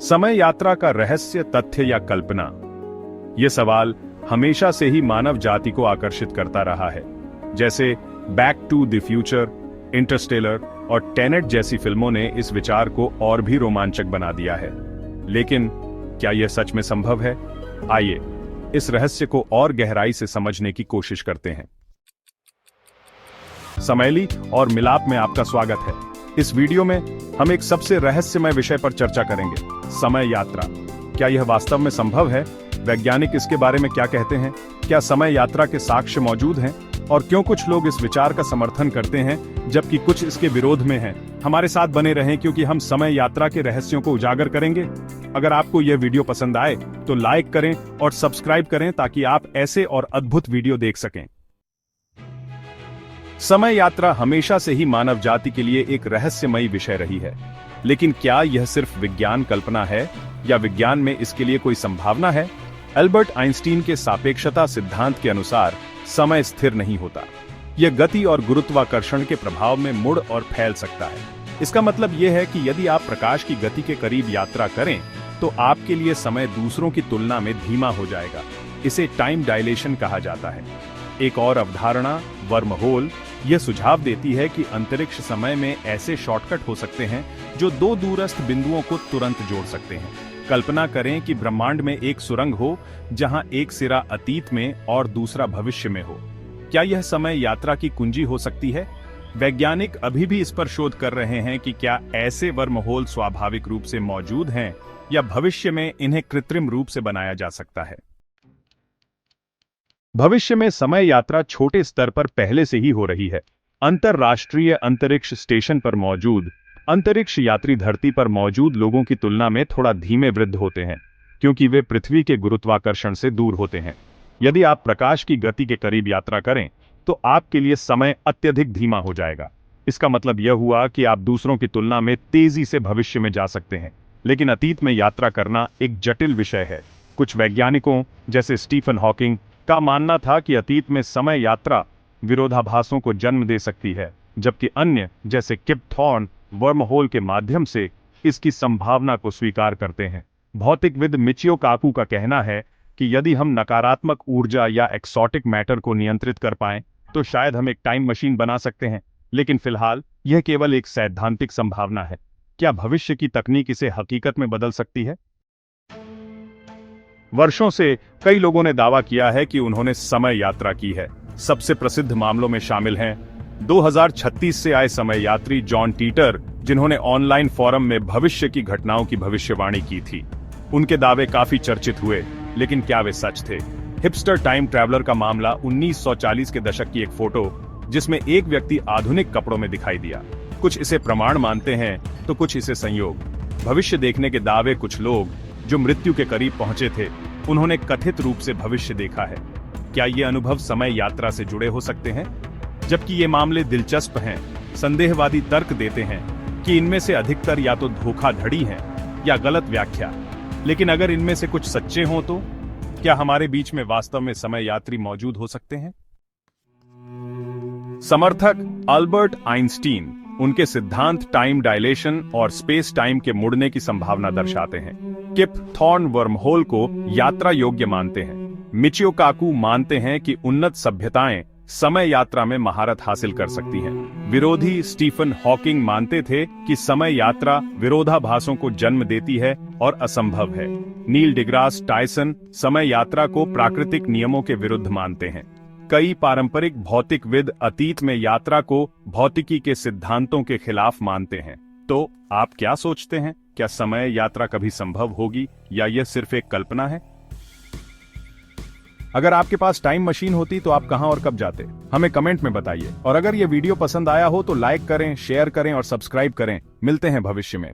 समय यात्रा का रहस्य, तथ्य या कल्पना? यह सवाल हमेशा से ही मानव जाति को आकर्षित करता रहा है। जैसे Back to the Future, Interstellar और टेनेट जैसी फिल्मों ने इस विचार को और भी रोमांचक बना दिया है। लेकिन क्या यह सच में संभव है? आइए इस रहस्य को और गहराई से समझने की कोशिश करते हैं। समैली और मिलाप में आपका स्वागत है। इस वीडियो में हम एक सबसे रहस्यमय विषय पर चर्चा करेंगे, समय यात्रा। क्या यह वास्तव में संभव है? वैज्ञानिक इसके बारे में क्या कहते हैं? क्या समय यात्रा के साक्ष्य मौजूद हैं? और क्यों कुछ लोग इस विचार का समर्थन करते हैं जबकि कुछ इसके विरोध में हैं? हमारे साथ बने रहें क्योंकि हम समय यात्रा के रहस्यों को उजागर करेंगे। अगर आपको यह वीडियो पसंद आए तो लाइक करें और सब्सक्राइब करें ताकि आप ऐसे और अद्भुत वीडियो देख सकें। समय यात्रा हमेशा से ही मानव जाति के लिए एक रहस्यमयी विषय रही है। लेकिन क्या यह सिर्फ विज्ञान कल्पना है या विज्ञान में इसके लिए कोई संभावना है? अल्बर्ट आइंस्टीन के सापेक्षता सिद्धांत के अनुसार समय स्थिर नहीं होता। यह गति और गुरुत्वाकर्षण के प्रभाव में मुड़ और फैल सकता है। इसका मतलब यह है कि यदि आप प्रकाश की गति के करीब यात्रा करें तो आपके लिए समय दूसरों की तुलना में धीमा हो जाएगा। इसे टाइम डायलेशन कहा जाता है। एक और अवधारणा, वर्महोल, यह सुझाव देती है कि अंतरिक्ष समय में ऐसे शॉर्टकट हो सकते हैं जो दो दूरस्थ बिंदुओं को तुरंत जोड़ सकते हैं। कल्पना करें कि ब्रह्मांड में एक सुरंग हो जहां एक सिरा अतीत में और दूसरा भविष्य में हो। क्या यह समय यात्रा की कुंजी हो सकती है? वैज्ञानिक अभी भी इस पर शोध कर रहे हैं कि क्या ऐसे वर्महोल स्वाभाविक रूप से मौजूद हैं या भविष्य में इन्हें कृत्रिम रूप से बनाया जा सकता है। भविष्य में समय यात्रा छोटे स्तर पर पहले से ही हो रही है। अंतरराष्ट्रीय अंतरिक्ष स्टेशन पर मौजूद अंतरिक्ष यात्री धरती पर मौजूद लोगों की तुलना में थोड़ा धीमे वृद्ध होते हैं क्योंकि वे पृथ्वी के गुरुत्वाकर्षण से दूर होते हैं। यदि आप प्रकाश की गति के करीब यात्रा करें तो आपके लिए समय अत्यधिक धीमा हो जाएगा। इसका मतलब यह हुआ कि आप दूसरों की तुलना में तेजी से भविष्य में जा सकते हैं। लेकिन अतीत में यात्रा करना एक जटिल विषय है। कुछ वैज्ञानिकों जैसे स्टीफन हॉकिंग का मानना था कि अतीत में समय यात्रा विरोधाभासों को जन्म दे सकती है, जबकि अन्य जैसे किप थॉर्न वर्महोल के माध्यम से इसकी संभावना को स्वीकार करते हैं। भौतिकविद मिचियो काकू का कहना है कि यदि हम नकारात्मक ऊर्जा या एक्सोटिक मैटर को नियंत्रित कर पाएं तो शायद हम एक टाइम मशीन बना सकते हैं। लेकिन फिलहाल यह केवल एक सैद्धांतिक संभावना है। क्या भविष्य की तकनीक इसे हकीकत में बदल सकती है? वर्षों से कई लोगों ने दावा किया है कि उन्होंने समय यात्रा की है। सबसे प्रसिद्ध मामलों में शामिल हैं 2036 से आए समय यात्री जॉन टीटर, जिन्होंने ऑनलाइन फोरम में भविष्य की घटनाओं की भविष्यवाणी की थी। उनके दावे काफी चर्चित हुए, लेकिन क्या वे सच थे? हिपस्टर टाइम ट्रैवलर का मामला 1940 के दशक की एक फोटो जिसमें एक व्यक्ति आधुनिक कपड़ों में दिखाई दिया। कुछ इसे प्रमाण मानते हैं तो कुछ इसे संयोग। भविष्य देखने के दावे, कुछ लोग जो मृत्यु के करीब पहुंचे थे उन्होंने कथित रूप से भविष्य देखा है। क्या ये अनुभव समय यात्रा से जुड़े हो सकते हैं? जबकि ये मामले दिलचस्प हैं, संदेहवादी तर्क देते हैं कि इनमें से अधिकतर या तो धोखाधड़ी हैं या गलत व्याख्या। लेकिन अगर इनमें से कुछ सच्चे हों तो क्या हमारे बीच में वास्तव में समय यात्री मौजूद हो सकते हैं? समर्थक अल्बर्ट आइंस्टीन उनके सिद्धांत टाइम डायलेशन और स्पेस टाइम के मुड़ने की संभावना दर्शाते हैं। किप थॉर्न वर्महोल को यात्रा योग्य मानते हैं। मिचियो काकू मानते हैं कि उन्नत सभ्यताएं समय यात्रा में महारत हासिल कर सकती हैं। विरोधी स्टीफन हॉकिंग मानते थे कि समय यात्रा विरोधाभासों को जन्म देती है और असंभव है। नील डिग्रास टायसन समय यात्रा को प्राकृतिक नियमों के विरुद्ध मानते हैं। कई पारंपरिक भौतिकविद अतीत में यात्रा को भौतिकी के सिद्धांतों के खिलाफ मानते हैं। तो आप क्या सोचते हैं? क्या समय यात्रा कभी संभव होगी या यह सिर्फ एक कल्पना है? अगर आपके पास टाइम मशीन होती तो आप कहां और कब जाते? हमें कमेंट में बताइए। और अगर यह वीडियो पसंद आया हो तो लाइक करें, शेयर करें और सब्सक्राइब करें। मिलते हैं भविष्य में।